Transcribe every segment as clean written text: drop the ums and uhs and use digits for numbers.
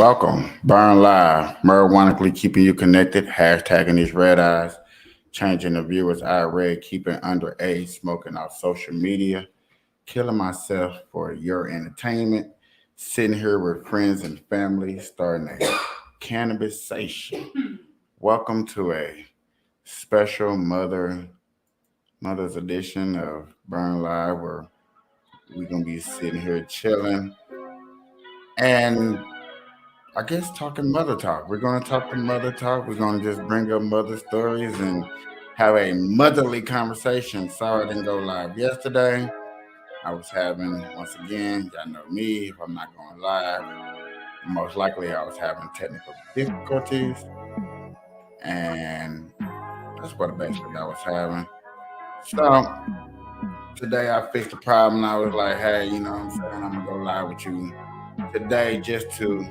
Welcome, Burn Live, marijuanically keeping you connected, hashtagging these red eyes, changing the viewers I read, keeping underage, smoking off social media, killing myself for your entertainment, sitting here with friends and family, starting a cannabisation. Welcome to a special Mother's edition of Burn Live, where we're gonna be sitting here chilling and I guess talking mother talk. We're going to talk to mother talk. We're going to just bring up mother stories and have a motherly conversation. Sorry I didn't go live yesterday. I was having, once again, y'all know me, if I'm not going live, most likely I was having technical difficulties. And that's what basically I was having. So today I fixed the problem. I was like, hey, you know what I'm saying? I'm going to go live with you today just to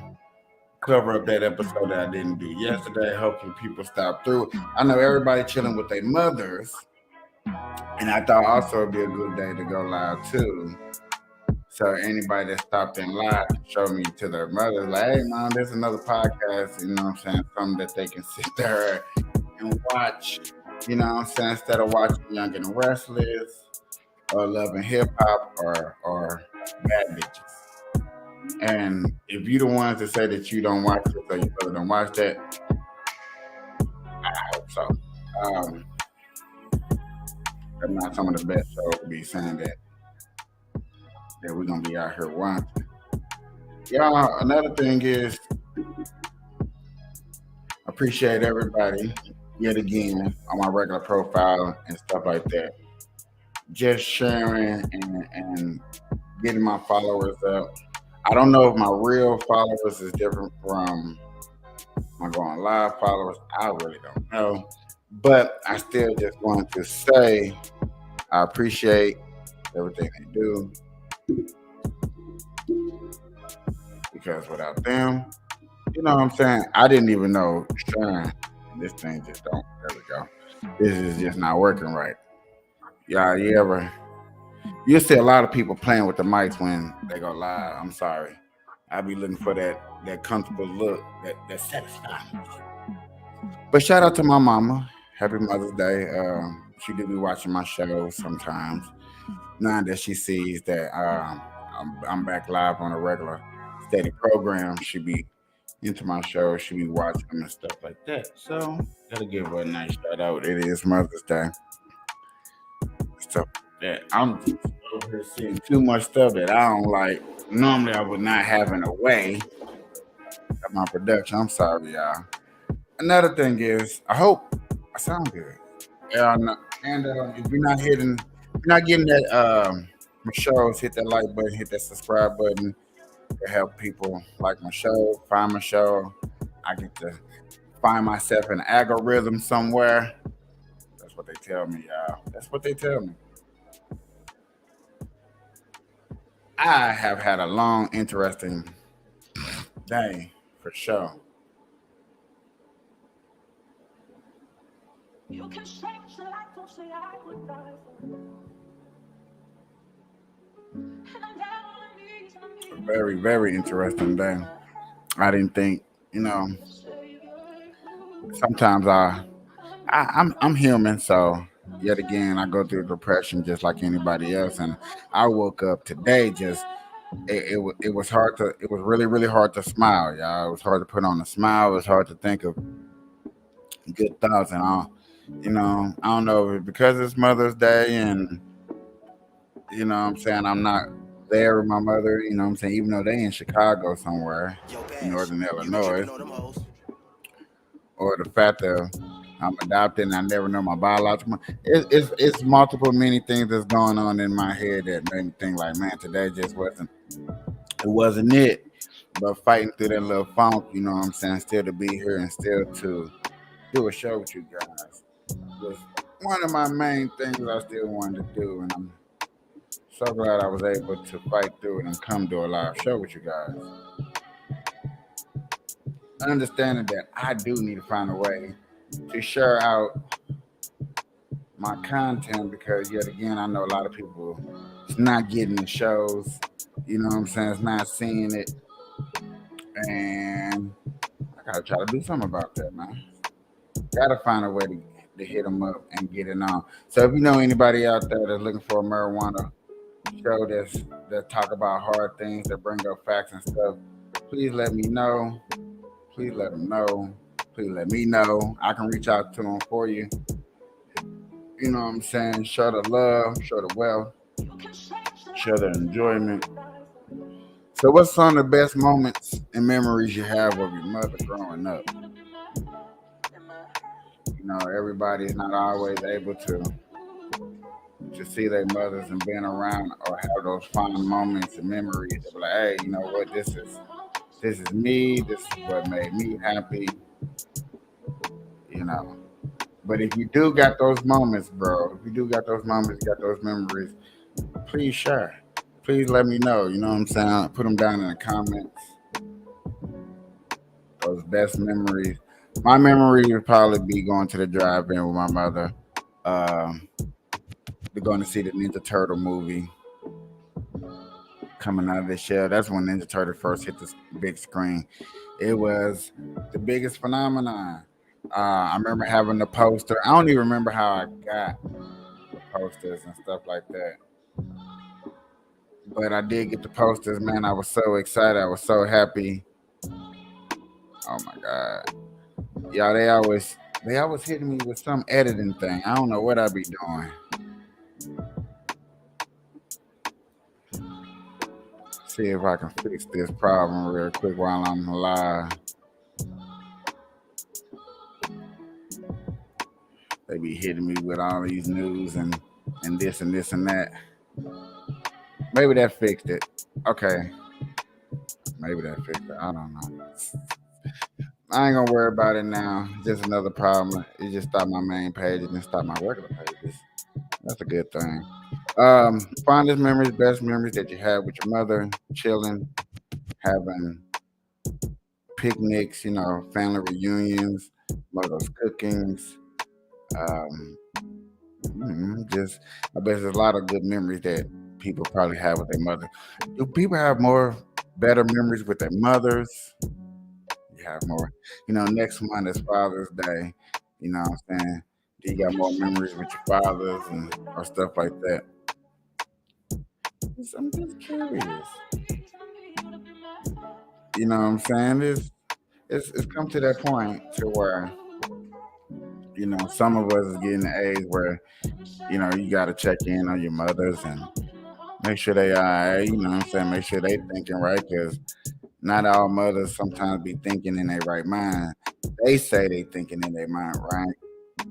cover up that episode that I didn't do yesterday. Hopefully, people stop through. I know everybody chilling with their mothers, and I thought also it'd be a good day to go live too. So anybody that stopped in live to show me to their mothers, like, hey, mom, there's another podcast. You know what I'm saying? Something that they can sit there and watch. You know what I'm saying? Instead of watching Young and the Restless or Love and Hip Hop or Bad Bitches. And if you the ones that say that you don't watch it or you really don't watch that, I hope so. Um, they're not some of the best shows to be saying that we're gonna be out here watching. Y'all, another thing is appreciate everybody yet again on my regular profile and stuff like that. Just sharing and getting my followers up. I don't know if my real followers is different from my going live followers. I really don't know. But I still just wanted to say I appreciate everything they do because without them, you know what I'm saying? I didn't even know sharing. This thing just don't. There we go. This is just not working right. Y'all, you see a lot of people playing with the mics when they go live. I'm sorry. I be looking for that comfortable look, that satisfying. But shout out to my mama. Happy Mother's Day. She do be watching my shows sometimes. Now that she sees that I'm back live on a regular steady program, she be into my show. She be watching them and stuff like that. So gotta give her a nice shout out. It is Mother's Day. Stuff like that. I'm just over here seeing too much stuff that I don't like. Normally I would not have in a way of my production. I'm sorry, y'all. Another thing is, I hope I sound good. Yeah, and if you're not if you're not getting that, my shows, hit that like button, hit that subscribe button to help people like my show, find my show. I get to find myself in an algorithm somewhere. That's what they tell me, y'all. That's what they tell me. I have had a long, interesting day for sure. You can change the life, don't say I would die for. Very, very interesting day. I didn't think, you know, sometimes I'm human, so yet again I go through depression just like anybody else, and I woke up today just it was hard to it was really really hard to smile, y'all. It was hard to put on a smile. It was hard to think of good thoughts and all. You know, I don't know if it's because it's Mother's Day and you know what I'm saying I'm not there with my mother. You know what I'm saying, even though they in Chicago somewhere in northern Illinois, or the fact that I'm adopted and I never know my biological. It's multiple many things that's going on in my head that made me think like, man, today just wasn't it. But fighting through that little funk, you know what I'm saying, still to be here and still to do a show with you guys was one of my main things I still wanted to do, and I'm so glad I was able to fight through it and come do a live show with you guys. Understanding that I do need to find a way to share out my content because yet again I know a lot of people it's not getting the shows, you know what I'm saying, it's not seeing it, and I gotta try to do something about that, man. Gotta find a way to hit them up and get it on. So if you know anybody out there that's looking for a marijuana show that talk about hard things, that bring up facts and stuff, please let me know. Please let them know. Please let me know. I can reach out to them for you. You know what I'm saying? Show the love, show the wealth, show the enjoyment. So, what's some of the best moments and memories you have of your mother growing up? You know, everybody's not always able to see their mothers and being around or have those fond moments and memories. They're like, hey, you know what? This is me. This is what made me happy. You know. But if you do got those moments, bro, if you do got those moments, got those memories, please share. Please let me know. You know what I'm saying? Put them down in the comments. Those best memories. My memory would probably be going to the drive-in with my mother. Um, we're going to see the Ninja Turtle movie coming out of the shell. That's when Ninja Turtle first hit the big screen. It was the biggest phenomenon. I remember having the poster. I don't even remember how I got the posters and stuff like that. But I did get the posters, man. I was so excited. I was so happy. Oh my god. Yeah, they always hitting me with some editing thing. I don't know what I be doing. See if I can fix this problem real quick while I'm live. They be hitting me with all these news and this and this and that. Maybe that fixed it. Okay. Maybe that fixed it. I don't know. I ain't gonna worry about it now. Just another problem. It just stopped my main page and then stopped my regular pages. That's a good thing. Fondest memories, best memories that you had with your mother, chilling, having picnics, family reunions, mother's cookings. Um, just, I bet there's a lot of good memories that people probably have with their mother. Do people have more better memories with their mothers? You have more. Next month is Father's Day. You know what I'm saying? Do you got more memories with your fathers and or stuff like that? I'm just curious. You know what I'm saying? It's come to that point to where some of us is getting the age where you got to check in on your mothers and make sure they are. You know what I'm saying? Make sure they thinking right because not all mothers sometimes be thinking in their right mind. They say they thinking in their mind right.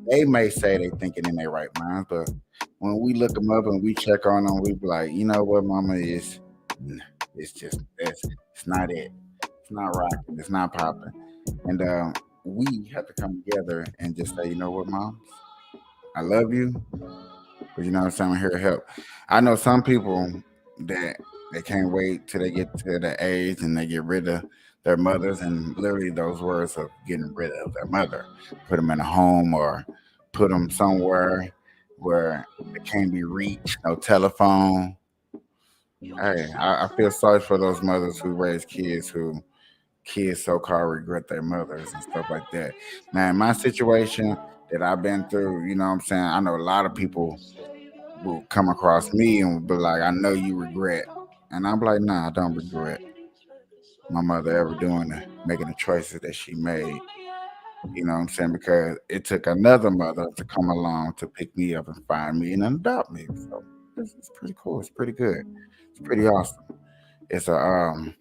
They may say they thinking in their right mind, but when we look them up and we check on them, we be like, you know what, mama is. It's just it's not it. It's not rocking. It's not popping. And we have to come together and just say, you know what, mom, I love you, but you know what I'm saying, I'm here to help. I know some people that they can't wait till they get to the age and they get rid of their mothers and literally those words of getting rid of their mother, put them in a home or put them somewhere where they can't be reached, no telephone. Hey, I feel sorry for those mothers who raise kids who kids so called regret their mothers and stuff like that. Now, in my situation that I've been through, you know what I'm saying? I know a lot of people will come across me and will be like, I know you regret. And I'm like, nah, I don't regret my mother ever making the choices that she made. You know what I'm saying? Because it took another mother to come along to pick me up and find me and adopt me. So it's pretty cool. It's pretty good. It's pretty awesome. It's a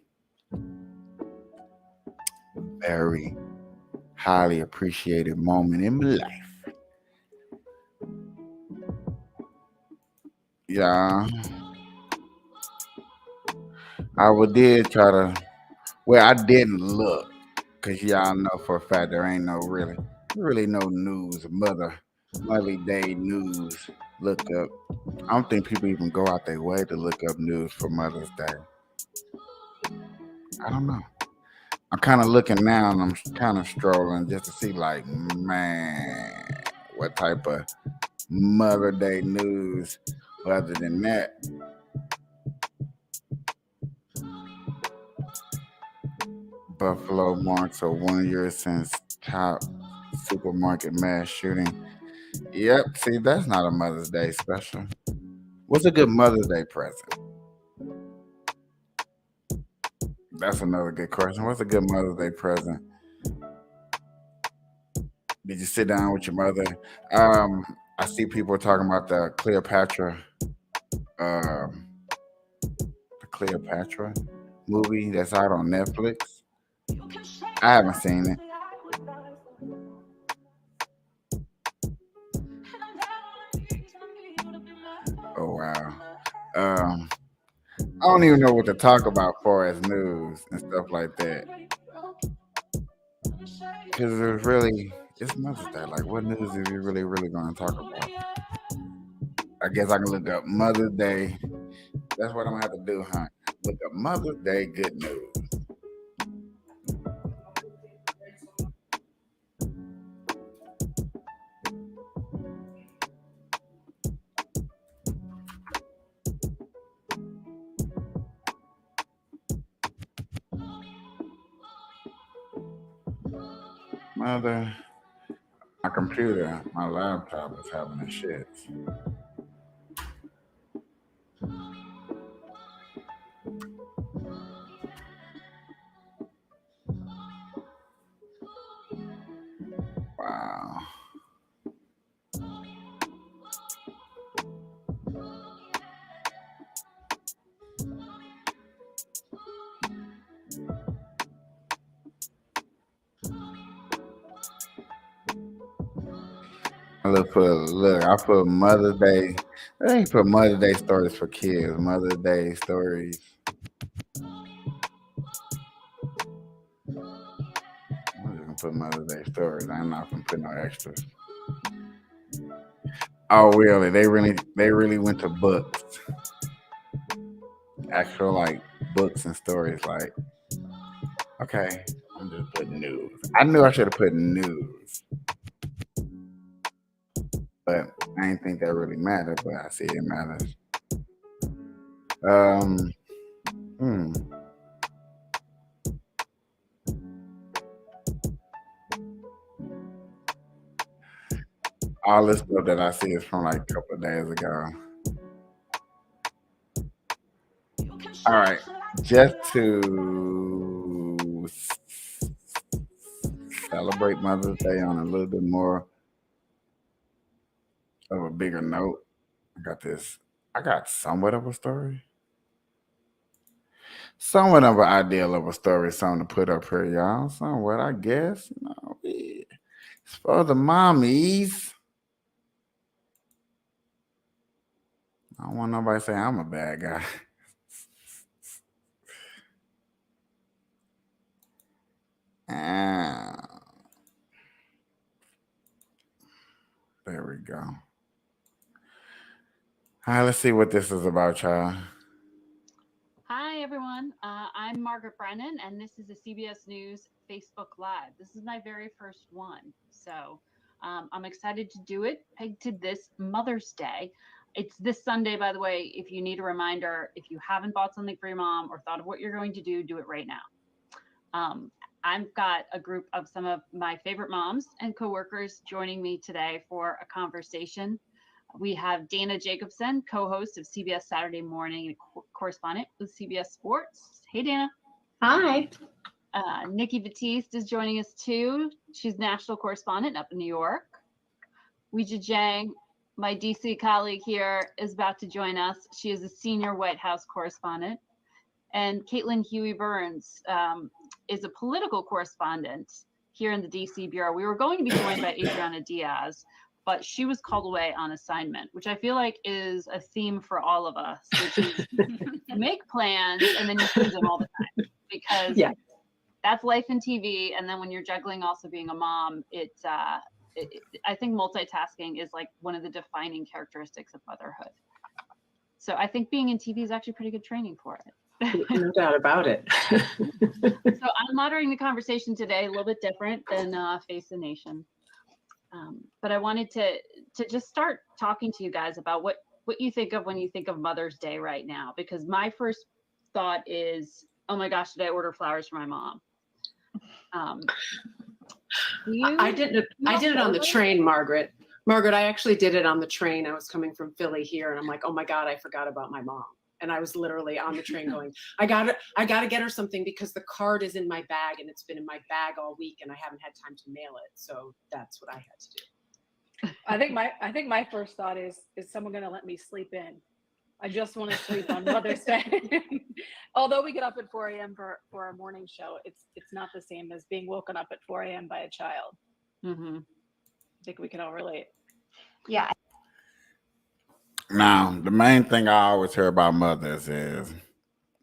very highly appreciated moment in my life. Yeah, did try to. Well, I didn't look because y'all know for a fact there ain't no really no news, Mother Day news. Look up. I don't think people even go out their way to look up news for Mother's Day. I don't know. I'm kind of looking now and I'm kind of strolling just to see, like, man, what type of Mother Day news. Other than that, Buffalo marks a 1 year since top supermarket mass shooting. Yep, see, that's not a Mother's Day special. What's a good Mother's Day present? That's another good question. What's a good Mother's Day present? Did you sit down with your mother? Um, I see people talking about um, the Cleopatra movie that's out on Netflix. I haven't seen it. Oh wow. Um, I don't even know what to talk about far as news and stuff like that. Because it's Mother's Day. Like, what news is you really going to talk about? I guess I can look up Mother's Day. That's what I'm gonna have to do, huh? Look up Mother's Day good news. Mother, my computer, my laptop is having a shit. Wow. I put Mother's Day. I ain't put Mother's Day stories for kids. Mother's Day stories. I'm just gonna put Mother's Day stories. I'm not gonna put no extras. Oh really? They really went to books. Actual like books and stories. Like, okay, I'm just putting news. I knew I should have put news, but I didn't think that really mattered. But I see it matters. Um, hmm. All this stuff that I see is from like a couple of days ago. All right, just to celebrate Mother's Day on a little bit more of a bigger note. I got this. I got somewhat of a story, somewhat of an ideal of a story, something to put up here, y'all. Somewhat, I guess. It's for the mommies. I don't want nobody to say I'm a bad guy. Ah, there we go. All right, let's see what this is about, y'all. Hi, everyone. I'm Margaret Brennan, and this is a CBS News Facebook Live. This is my very first one. So I'm excited to do it, pegged to this Mother's Day. It's this Sunday, by the way. If you need a reminder, if you haven't bought something for your mom or thought of what you're going to do it right now. Um, I've got a group of some of my favorite moms and coworkers joining me today for a conversation. We have Dana Jacobson, co-host of CBS Saturday Morning and correspondent with CBS Sports. Hey, Dana. Hi. Nikki Batiste is joining us too. She's national correspondent up in New York. Weijia Jiang, my DC colleague here, is about to join us. She is a senior White House correspondent. And Caitlin Huey Burns is a political correspondent here in the DC Bureau. We were going to be joined by Adriana Diaz, but she was called away on assignment, which I feel like is a theme for all of us, which is make plans and then you do them all the time because that's life in TV. And then when you're juggling also being a mom, I think multitasking is like one of the defining characteristics of motherhood. So I think being in TV is actually pretty good training for it. No doubt about it. So I'm moderating the conversation today, a little bit different than Face the Nation. But I wanted to just start talking to you guys about what you think of when you think of Mother's Day right now, because my first thought is, oh my gosh, did I order flowers for my mom? I did it on the train, Margaret. Margaret, I actually did it on the train. I was coming from Philly here, and I'm like, oh my God, I forgot about my mom. And I was literally on the train going, I gotta get her something because the card is in my bag and it's been in my bag all week and I haven't had time to mail it. So that's what I had to do. I think my first thought is someone going to let me sleep in? I just want to sleep on Mother's Day. Although we get up at 4 a.m. for our morning show, it's not the same as being woken up at 4 a.m. by a child. Mm-hmm. I think we can all relate. Yeah. Now, the main thing I always hear about mothers is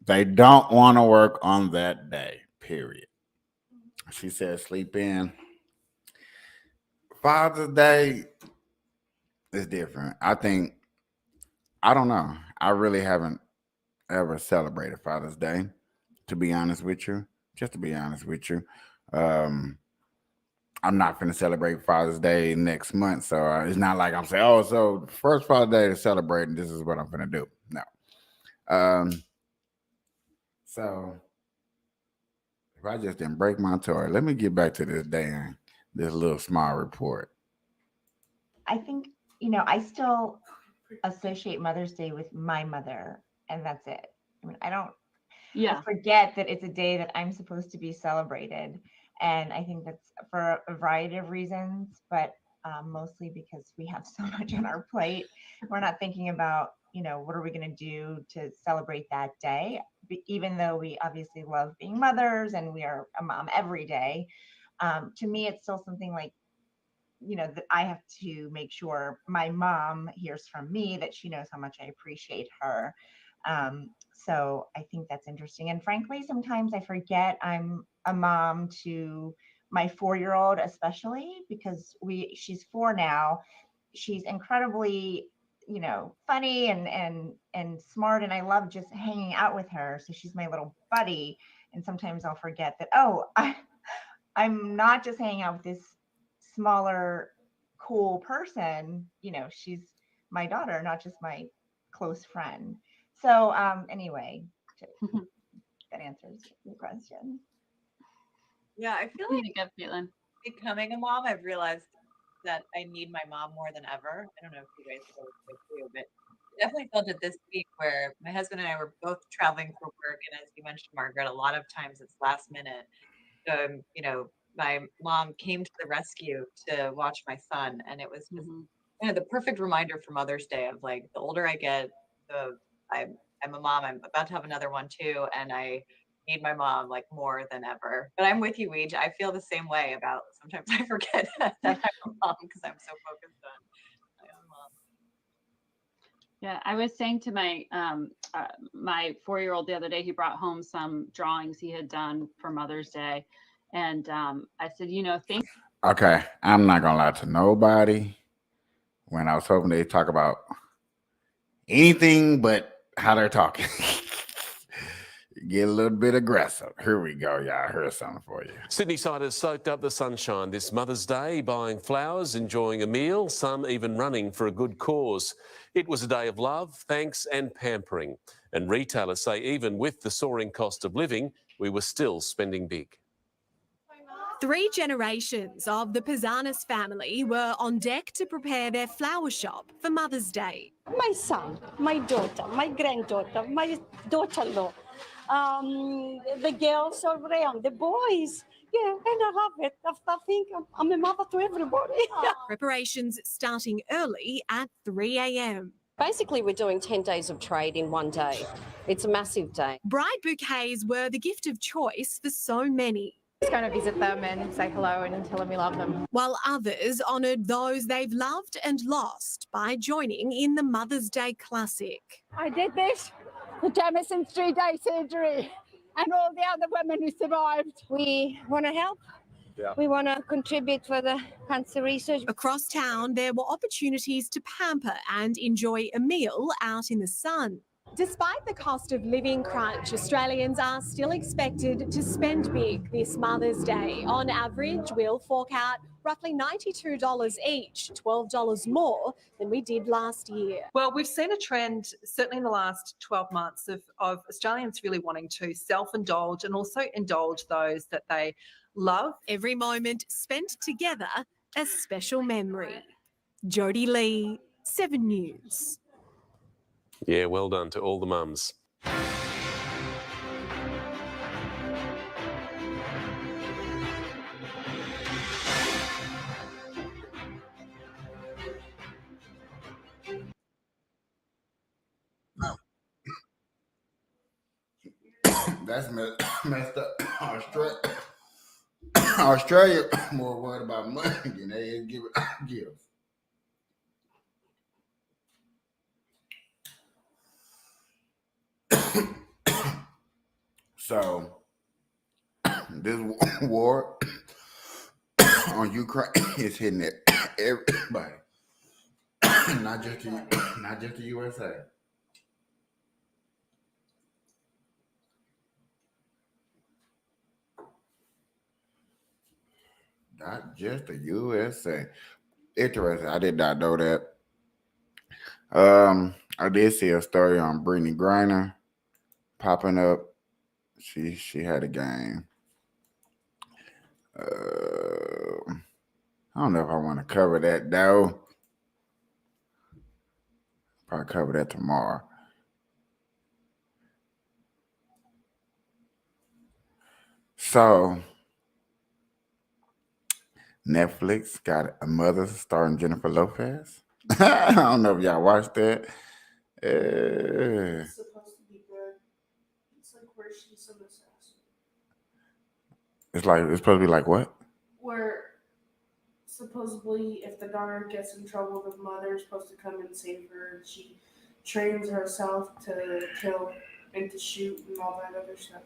they don't want to work on that day, period. She said sleep in. Father's Day is different. I don't know. I really haven't ever celebrated Father's Day, to be honest with you. Just to be honest with you. I'm not going to celebrate Father's Day next month. So it's not like I'm saying, oh, so the first Father's Day to celebrate, and this is what I'm going to do. No. So if I just didn't break my toy, let me get back to this day and this little small report. I think, I still associate Mother's Day with my mother, and that's it. I mean, I forget that it's a day that I'm supposed to be celebrated. And I think that's for a variety of reasons, but mostly because we have so much on our plate. We're not thinking about, what are we going to do to celebrate that day? Even though we obviously love being mothers and we are a mom every day. To me, it's still something like, that I have to make sure my mom hears from me that she knows how much I appreciate her. So I think that's interesting. And frankly, sometimes I forget I'm a mom to my 4-year-old, especially because she's 4 now. She's incredibly, funny and smart. And I love just hanging out with her. So she's my little buddy. And sometimes I'll forget that, I'm not just hanging out with this smaller, cool person. She's my daughter, not just my close friend. So anyway, that answers your question. Yeah, I feel like Good feeling. becoming a mom, I've realized that I need my mom more than ever. I don't know if you guys feel this way too, but I definitely felt it this week where my husband and I were both traveling for work, and as you mentioned, Margaret, a lot of times it's last minute. So, my mom came to the rescue to watch my son, and it was just the perfect reminder for Mother's Day of like the older I get, I'm a mom. I'm about to have another one too, and I need my mom like more than ever. But I'm with you, Weege. I feel the same way about sometimes I forget that I'm a mom because I'm so focused on my own mom. Yeah, I was saying to my my 4-year-old the other day, he brought home some drawings he had done for Mother's Day, and I said, Okay, I'm not gonna lie to nobody. When I was hoping they'd talk about anything but how they're talking. Get a little bit aggressive. Here we go, y'all. I heard something for you. Sydney-siders soaked up the sunshine this Mother's Day, buying flowers, enjoying a meal, some even running for a good cause. It was a day of love, thanks and pampering. And retailers say even with the soaring cost of living, we were still spending big. 3 generations of the Pisanis family were on deck to prepare their flower shop for Mother's Day. My son, my daughter, my granddaughter, my daughter-in-law, the girls around, the boys. Yeah, and I love it. I think I'm a mother to everybody. Preparations starting early at 3 a.m. Basically, we're doing 10 days of trade in one day. It's a massive day. Bride bouquets were the gift of choice for so many. Just going to visit them and say hello and tell them we love them. While others honoured those they've loved and lost by joining in the Mother's Day Classic. I did this for Jamison's 3-day surgery and all the other women who survived. We want to help. Yeah. We want to contribute for the cancer research. Across town, there were opportunities to pamper and enjoy a meal out in the sun. Despite the cost of living crunch, Australians are still expected to spend big this Mother's Day. On average, we'll fork out roughly $92 each, $12 more than we did last year. Well, we've seen a trend, certainly in the last 12 months, of Australians really wanting to self-indulge and also indulge those that they love. Every moment spent together, a special memory. Jodie Lee, 7 News. Yeah, well done to all the mums. That's messed up. Australia more worried about money than they is giving gifts. So this war on Ukraine is hitting it everybody, not just the USA. Not just the USA. Interesting. I did not know that. I did see a story on Brittany Griner popping up. She had a game. I don't know if I want to cover that though. Probably cover that tomorrow. So Netflix got a Mother starring Jennifer Lopez. I don't know if y'all watched that. It's supposed to be good. It's like where she's an assassin. It's supposed to be like what? Where supposedly if the daughter gets in trouble, the mother is supposed to come and save her. And she trains herself to kill and to shoot and all that other stuff.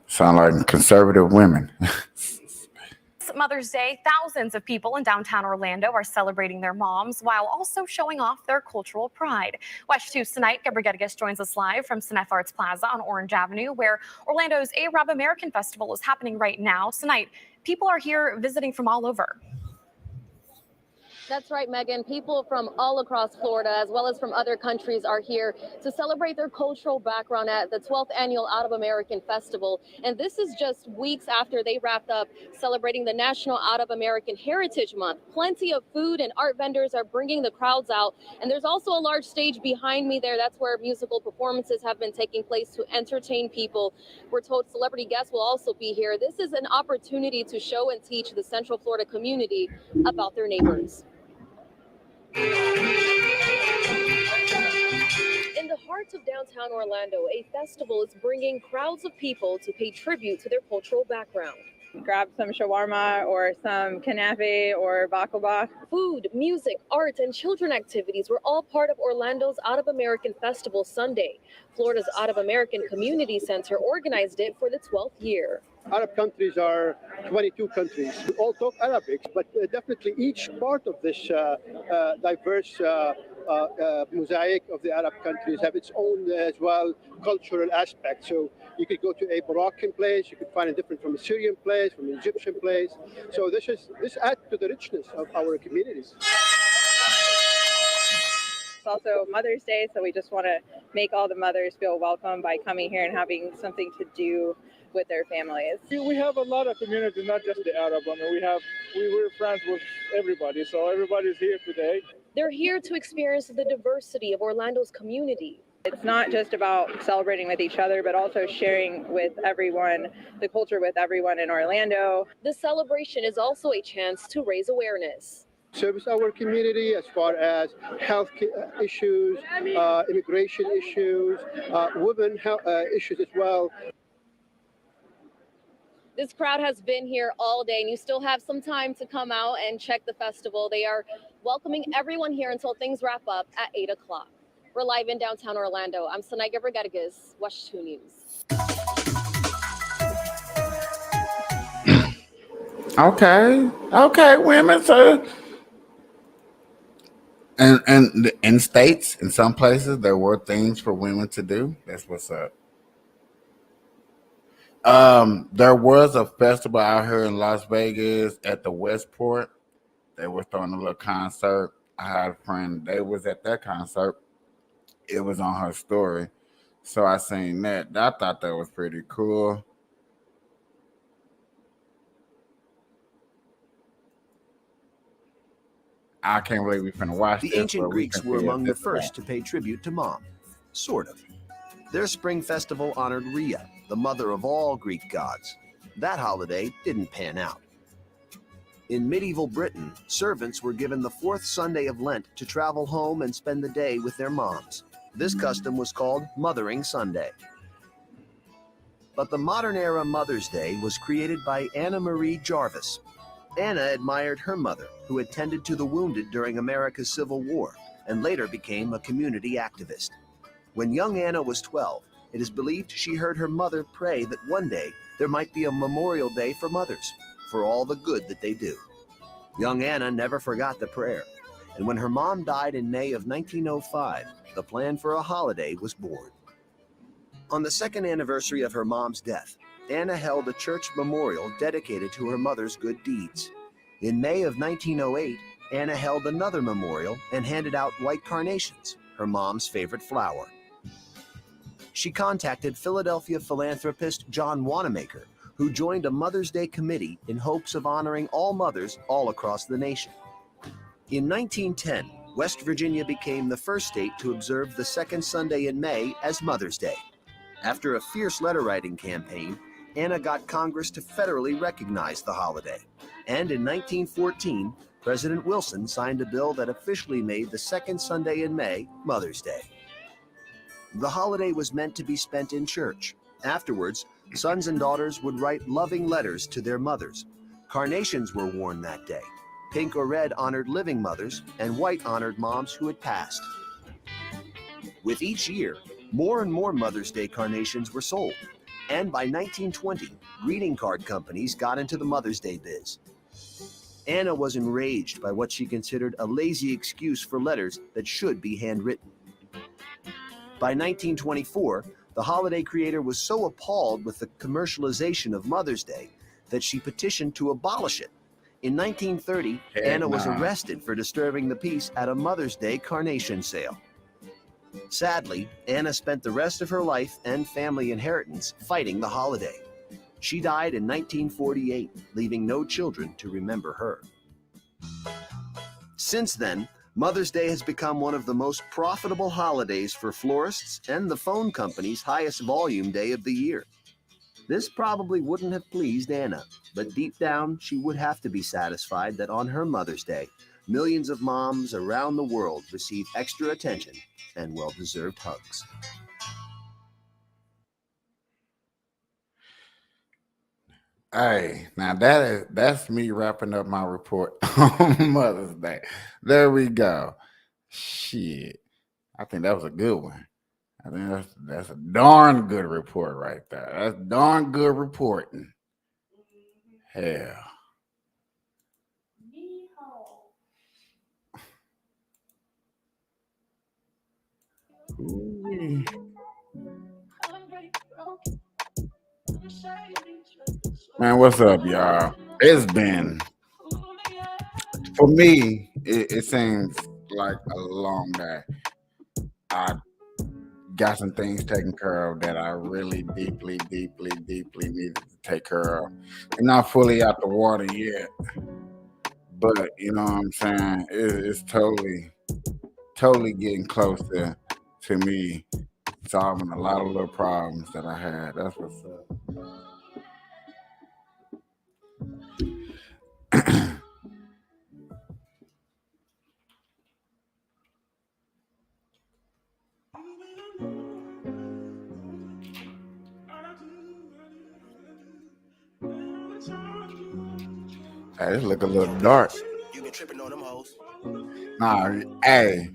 Sound like conservative women. Mother's Day, thousands of people in downtown Orlando are celebrating their moms while also showing off their cultural pride. Watch 2 tonight. Gabrielle Geddes joins us live from Cinef Arts Plaza on Orange Avenue, where Orlando's Arab American Festival is happening right now. Tonight, people are here visiting from all over. That's right, Megan. People from all across Florida, as well as from other countries, are here to celebrate their cultural background at the 12th annual Arab American Festival. And this is just weeks after they wrapped up celebrating the National Arab American Heritage Month. Plenty of food and art vendors are bringing the crowds out. And there's also a large stage behind me there. That's where musical performances have been taking place to entertain people. We're told celebrity guests will also be here. This is an opportunity to show and teach the Central Florida community about their neighbors. In the heart of downtown Orlando, a festival is bringing crowds of people to pay tribute to their cultural background. Grab some shawarma or some kanafe or baklava. Food, music, art, and children activities were all part of Orlando's Arab American Festival Sunday. Florida's Arab American Community Center organized it for the 12th year. Arab countries are 22 countries. We all talk Arabic, but definitely each part of this diverse mosaic of the Arab countries have its own as well cultural aspect. So you could go to a Moroccan place, you could find it different from a Syrian place, from an Egyptian place. So this adds to the richness of our communities. It's also Mother's Day, so we just want to make all the mothers feel welcome by coming here and having something to do with their families. We have a lot of community, not just the Arab. I mean, we're friends with everybody, so everybody's here today. They're here to experience the diversity of Orlando's community. It's not just about celebrating with each other, but also sharing with everyone, the culture with everyone in Orlando. The celebration is also a chance to raise awareness. Service our community as far as health issues, immigration issues, women health, issues as well. This crowd has been here all day, and you still have some time to come out and check the festival. They are welcoming everyone here until things wrap up at 8 o'clock. We're live in downtown Orlando. I'm Sanaya Rodriguez, Watch 2 News. Okay, women. So, and in states, in some places, there were things for women to do. That's what's up. There was a festival out here in Las Vegas at the Westport. They were throwing a little concert. I had a friend. They was at that concert. It was on her story, so I seen that. I thought that was pretty cool. I can't believe we finna watch The this. ancient but Greeks were see among it. the first to pay tribute to Mom. Sort of. Their spring festival honored Rhea, the mother of all Greek gods. That holiday didn't pan out. In medieval Britain, servants were given the fourth Sunday of Lent to travel home and spend the day with their moms. This custom was called Mothering Sunday. But the modern-era Mother's Day was created by Anna Marie Jarvis. Anna admired her mother, who had tended to the wounded during America's Civil War and later became a community activist. When young Anna was 12, it is believed she heard her mother pray that one day there might be a Memorial Day for mothers, for all the good that they do. Young Anna never forgot the prayer, and when her mom died in May of 1905, the plan for a holiday was born. On the second anniversary of her mom's death, Anna held a church memorial dedicated to her mother's good deeds. In May of 1908, Anna held another memorial and handed out white carnations, her mom's favorite flower. She contacted Philadelphia philanthropist John Wanamaker, who joined a Mother's Day committee in hopes of honoring all mothers all across the nation. In 1910, West Virginia became the first state to observe the second Sunday in May as Mother's Day. After a fierce letter-writing campaign, Anna got Congress to federally recognize the holiday. And in 1914, President Wilson signed a bill that officially made the second Sunday in May Mother's Day. The holiday was meant to be spent in church. Afterwards, sons and daughters would write loving letters to their mothers. Carnations were worn that day. Pink or red honored living mothers, and white honored moms who had passed. With each year, more and more Mother's Day carnations were sold. And by 1920, greeting card companies got into the Mother's Day biz. Anna was enraged by what she considered a lazy excuse for letters that should be handwritten. By 1924, the holiday creator was so appalled with the commercialization of Mother's Day that she petitioned to abolish it. In 1930, Anna was arrested for disturbing the peace at a Mother's Day carnation sale. Sadly, Anna spent the rest of her life and family inheritance fighting the holiday. She died in 1948, leaving no children to remember her. Since then, Mother's Day has become one of the most profitable holidays for florists and the phone company's highest volume day of the year. This probably wouldn't have pleased Anna, but deep down, she would have to be satisfied that on her Mother's Day, millions of moms around the world receive extra attention and well-deserved hugs. Hey, now that's me wrapping up my report on Mother's Day. There we go. Shit, I think that was a good one. I think that's a darn good report right there. That's darn good reporting. Hell. Ooh. Man, what's up, y'all? It's been, for me, it seems like a long day. I got some things taken care of that I really deeply needed to take care of. I'm not fully out the water yet, but you know what I'm saying? It's totally getting close to me solving a lot of little problems that I had. That's what's up. Hey, this look a little dark. You been tripping on them hoes? Nah, hey,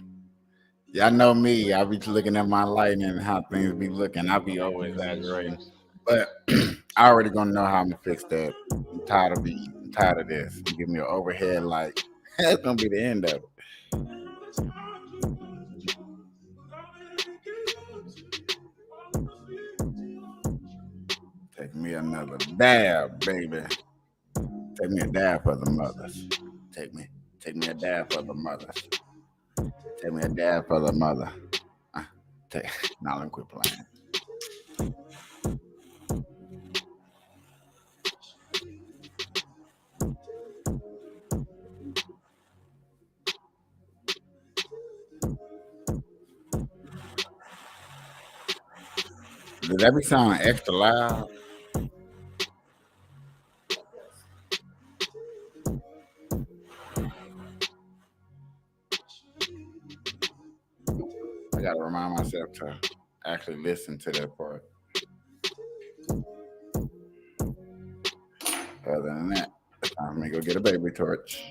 y'all know me. I be looking at my lighting and how things be looking. I be always exaggerating, but I already gonna know how I'm gonna fix that. I'm tired of this. Give me an overhead light. That's gonna be the end of it. Taking me another dab, baby. Take me a dab for the mothers. Take me a dab for the mothers. Take me a dab for the mother. Now let me quit playing. Did that be sounding extra loud? I gotta remind myself to actually listen to that part. Other than that, it's time for me to go get a baby torch.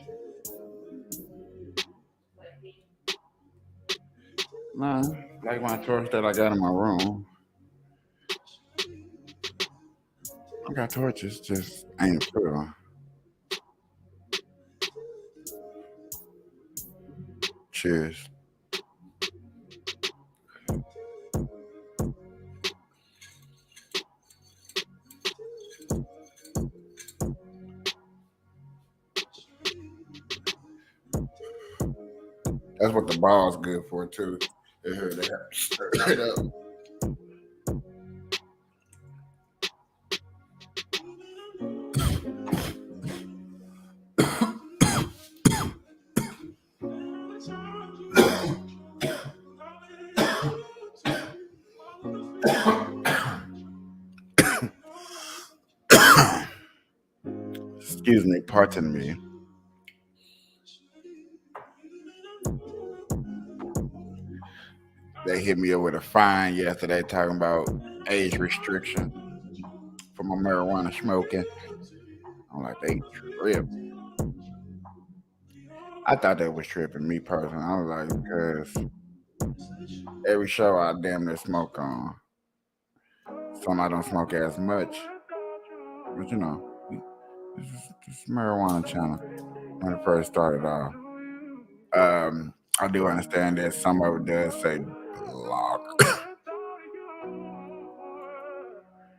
Nah, like my torch that I got in my room. I got torches, just ain't full. Cheers. That's what the ball's good for too. They have to stir it up. Excuse me, pardon me. They hit me up with a fine yesterday talking about age restriction for my marijuana smoking. I'm like, they tripping. I thought they was tripping, me personally. I was like, because every show I damn near smoke on. Some I don't smoke as much. But you know, this is marijuana channel when it first started off. I do understand that some of it does say block.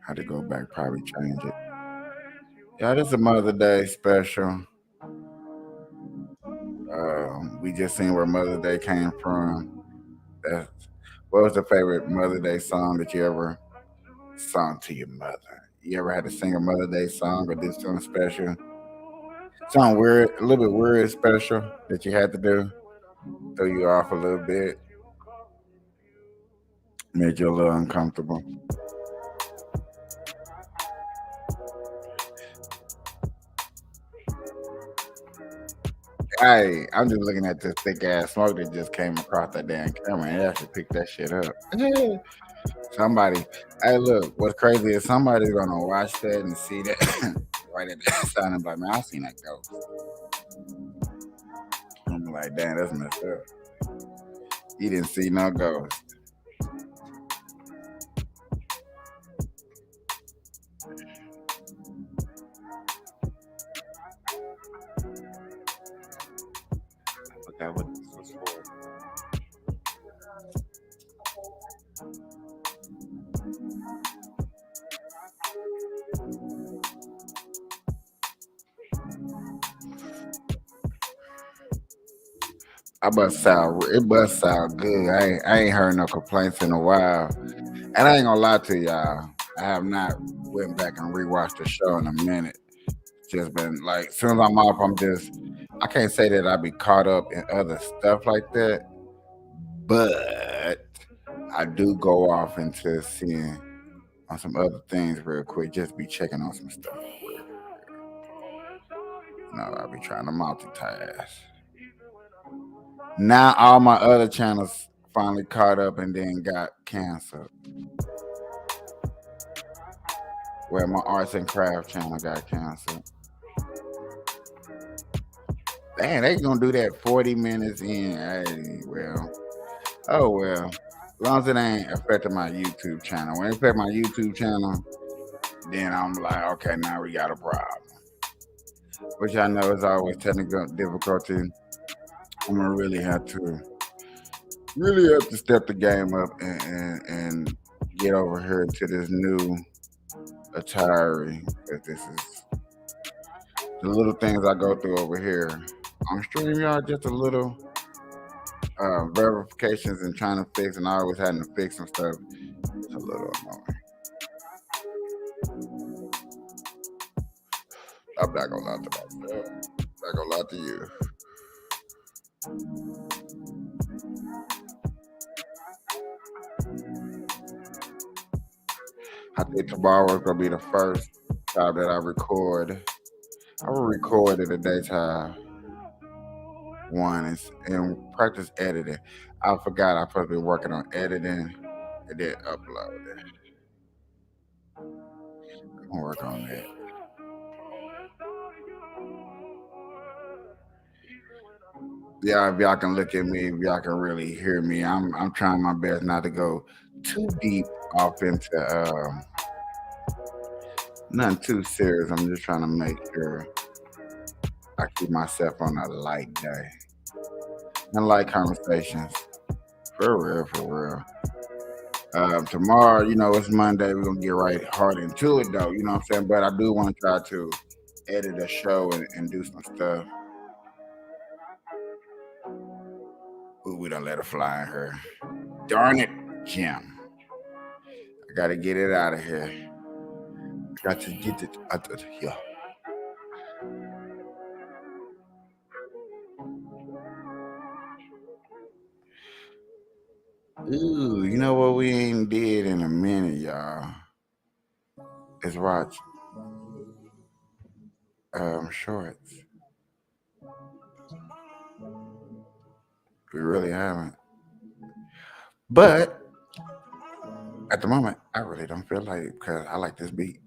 Had to go back, probably change it. Yeah, this is a Mother's Day special. We just seen where Mother's Day came from. What was the favorite Mother's Day song that you ever sung to your mother? You ever had to sing a Mother's Day song or did something special? Something weird, a little bit weird special that you had to do? Throw you off a little bit? Made you a little uncomfortable? I'm just looking at this thick ass smoke that just came across that damn camera and actually picked that shit up. Somebody, hey, look, what's crazy is somebody's gonna watch that and see that right at that sound and be like, man, I seen that ghost. I'm like, damn, that's messed up. You didn't see no ghost. I forgot what this was for. It must sound good. I ain't heard no complaints in a while. And I ain't gonna lie to y'all. I have not went back and rewatched the show in a minute. Just been like, as soon as I'm off, I can't say that I be caught up in other stuff like that. But I do go off into seeing on some other things real quick. Just be checking on some stuff. I be trying to multitask. Now all my other channels finally caught up and then got canceled. Where my arts and craft channel got canceled. Damn, they gonna do that 40 minutes in. Hey, well. Oh well. As long as it ain't affecting my YouTube channel. When it affect my YouTube channel, then I'm like, okay, now we got a problem. Which I know is always technical difficulty. I'm gonna really have to step the game up and get over here to this new attire, because this is the little things I go through over here on StreamYard. Just a little verifications and trying to fix, and I always having to fix some stuff. It's a little annoying. I'm not gonna lie to myself. I'm not gonna lie to you. I think tomorrow is gonna be the first time that I record. I will record in the daytime one and practice editing. I forgot I supposed to be working on editing and then upload it. I'm gonna work on that. Yeah, if y'all can look at me, if y'all can really hear me, I'm trying my best not to go too deep off into nothing too serious. I'm just trying to make sure I keep myself on a light day and light conversations. For real. Tomorrow, it's Monday. We're gonna get right hard into it though, you know what I'm saying? But I do want to try to edit a show and do some stuff. Ooh, we don't let her fly in her. Darn it, Jim. I gotta get it out of here. I got to get it out of here. Ooh, you know what we ain't did in a minute, y'all? Is watch shorts. We really haven't. But at the moment, I really don't feel like it because I like this beat.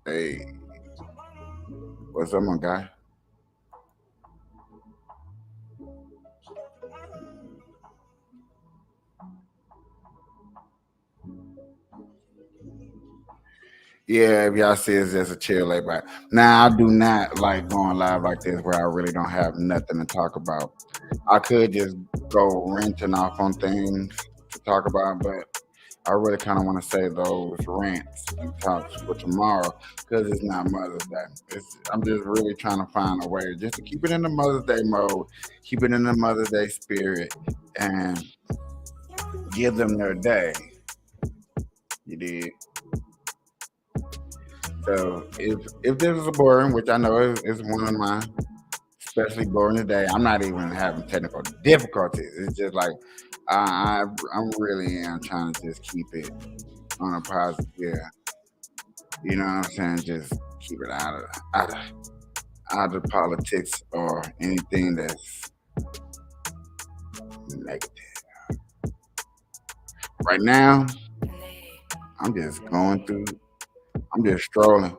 Hey, what's up, my guy? Yeah, if y'all see it's just a chill lay back. Now, I do not like going live like this where I really don't have nothing to talk about. I could just go ranting off on things to talk about, but I really kind of want to say those rants and talks for tomorrow because it's not Mother's Day. I'm just really trying to find a way just to keep it in the Mother's Day mode, keep it in the Mother's Day spirit, and give them their day. You did. So if this is a boring, which I know is one of my especially boring today, I'm not even having technical difficulties. It's just like I'm really trying to just keep it on a positive. Yeah, you know what I'm saying? Just keep it out of politics or anything that's negative. Right now, I'm just going through. I'm just strolling.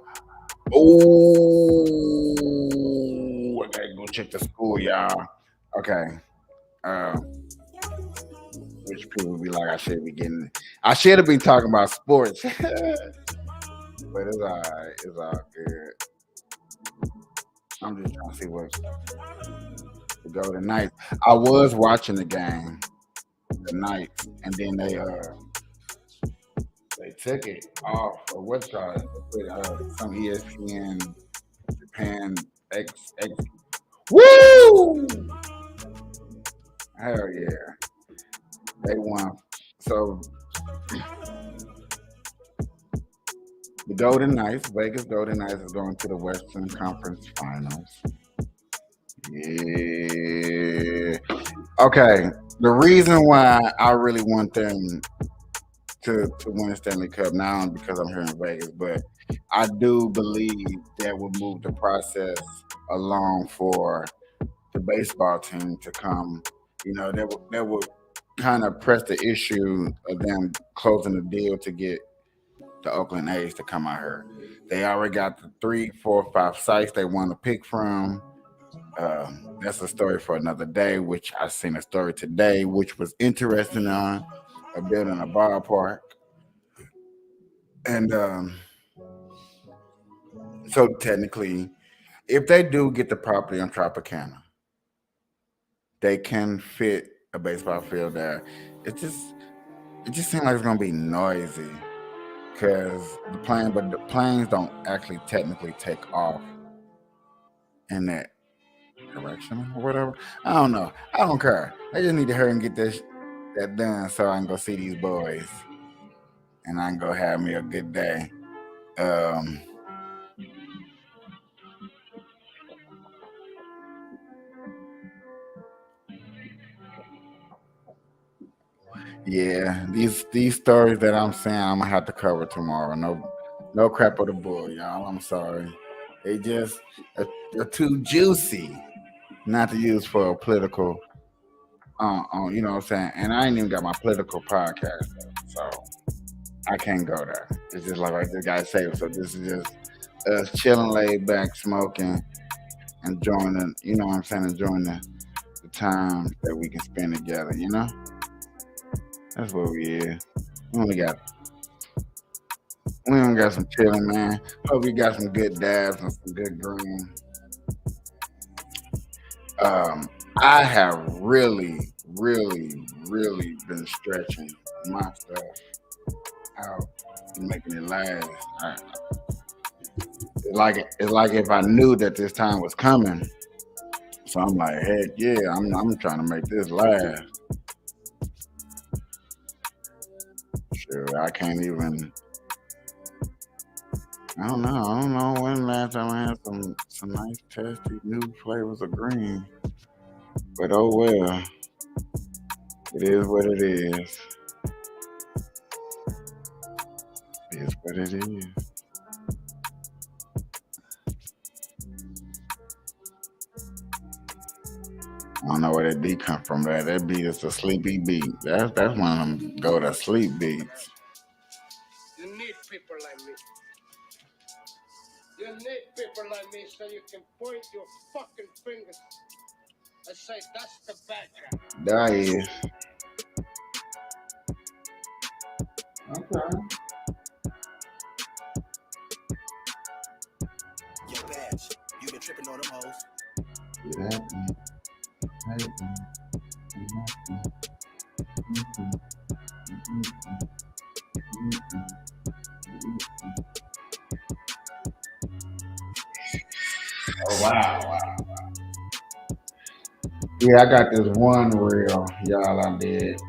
Oh, I gotta go check the school, y'all. Okay. Which people be like, I should have been talking about sports. But it's all right. It's all good. I'm just trying to see what the Golden Knights. I was watching the game, the Knights, and then they took it off or what's called some ESPN Japan X. Woo! Hell yeah. They won. So the Golden Knights, Vegas Golden Knights is going to the Western Conference Finals. Yeah. Okay. The reason why I really want them to win the Stanley Cup, not only because I'm here in Vegas, but I do believe that will move the process along for the baseball team to come. That would kind of press the issue of them closing the deal to get the Oakland A's to come out here. They already got the 3, 4, 5 sites they want to pick from. That's a story for another day, which I seen a story today, which was interesting on building a ballpark. And so technically if they do get the property on Tropicana, they can fit a baseball field there. It just seems like it's gonna be noisy because the planes don't actually technically take off in that direction or whatever. I don't know. I don't care. I just need to hurry and get that done so I can go see these boys and I can go have me a good day. Yeah, these stories that I'm saying I'm gonna have to cover tomorrow. No crap of the bull, y'all. I'm sorry. They just they're too juicy not to use for a political you know what I'm saying? And I ain't even got my political podcast, so I can't go there. It's just like I just gotta say it. So this is just us chilling, laid back, smoking, enjoying the, you know what I'm saying, enjoying the time that we can spend together, you know? That's what we is. We only got some chilling, man. Hope you got some good dabs and some good green. I have really been stretching my stuff out and making it last. It's like if I knew that this time was coming. So I'm like, heck yeah, I'm trying to make this last. Sure, I can't even. I don't know when last time I had some nice tasty new flavors of green. But oh well. It is what it is. It is what it is. I don't know where that beat come from. That beat is a sleepy beat. That's one of them go to sleep beats. You need people like me. You need people like me so you can point your fucking fingers and say that's the bad guy. That is. Okay. Yo, Badge, you been tripping on them hoes. Yeah. Oh wow. Yeah, I got this one reel, y'all. I did.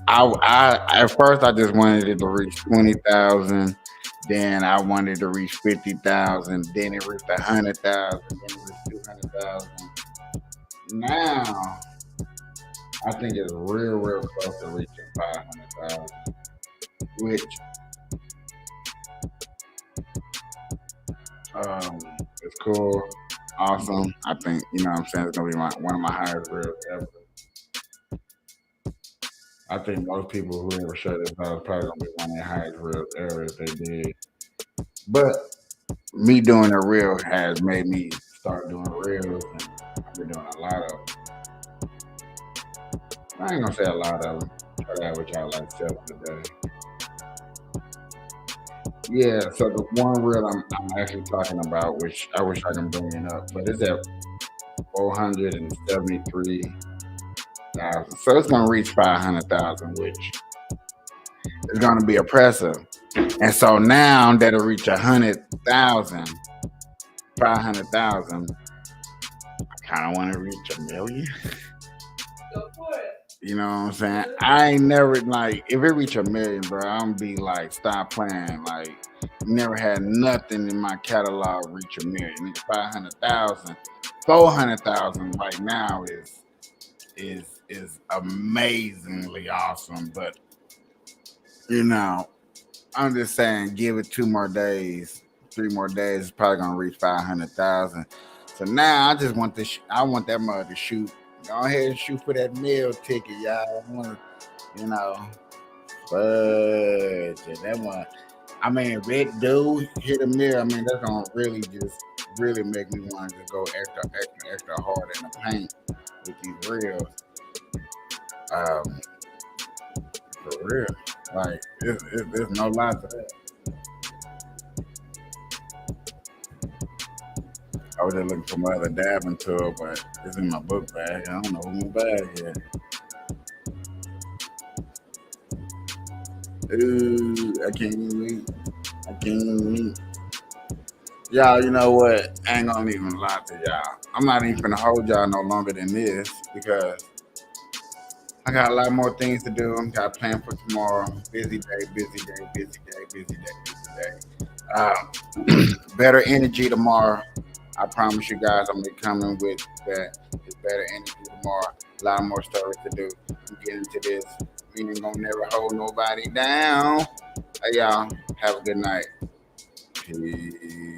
I at first I just wanted it to reach 20,000. Then I wanted to reach 50,000. Then it reached 100,000. Then it reached 200,000. Now I think it's real close to reaching 500,000, which is cool, awesome. I think, you know what I'm saying, it's gonna be one of my highest reels ever. I think most people who ever shut this out is probably gonna be one of their highest reels ever if they did. But me doing a reel has made me start doing reels, and I've been doing a lot of them. I ain't gonna say a lot of them. Try that with y'all like self today. Yeah, so the one reel I'm actually talking about, which I wish I can bring it up, but it's at 473,000. So it's gonna reach 500,000, which is gonna be oppressive. And so now that'll reach 100,000, 500,000. I kind of want to reach 1 million. You know what I'm saying? I ain't never, like, if it reach 1 million, bro, I'm gonna be like, stop playing. Like, never had nothing in my catalog reach 1 million. 500,000, 400,000 right now is amazingly awesome. But you know, I'm just saying, give it 2 more days, 3 more days, it's probably gonna reach 500,000. So now I just want this. I want that mother to shoot. Go ahead and shoot for that meal ticket, y'all. I want, you know, but that one. I mean, if it do hit a meal, I mean, that's gonna really make me want to go extra hard in the paint with these reels. For real, like there's no lie to that. I was just looking for my other dabbing tool, but it's in my book bag. I don't know who my bag is. Ooh, I can't even eat. Y'all, you know what? I ain't gonna even lie to y'all. I'm not even gonna hold y'all no longer than this because I got a lot more things to do. Got planned for tomorrow. Busy day. Better energy tomorrow. I promise you guys I'm gonna be coming with that. It's better energy tomorrow. A lot more stories to do. I'm getting into this. We ain't gonna never hold nobody down. Hey y'all, have a good night. Peace.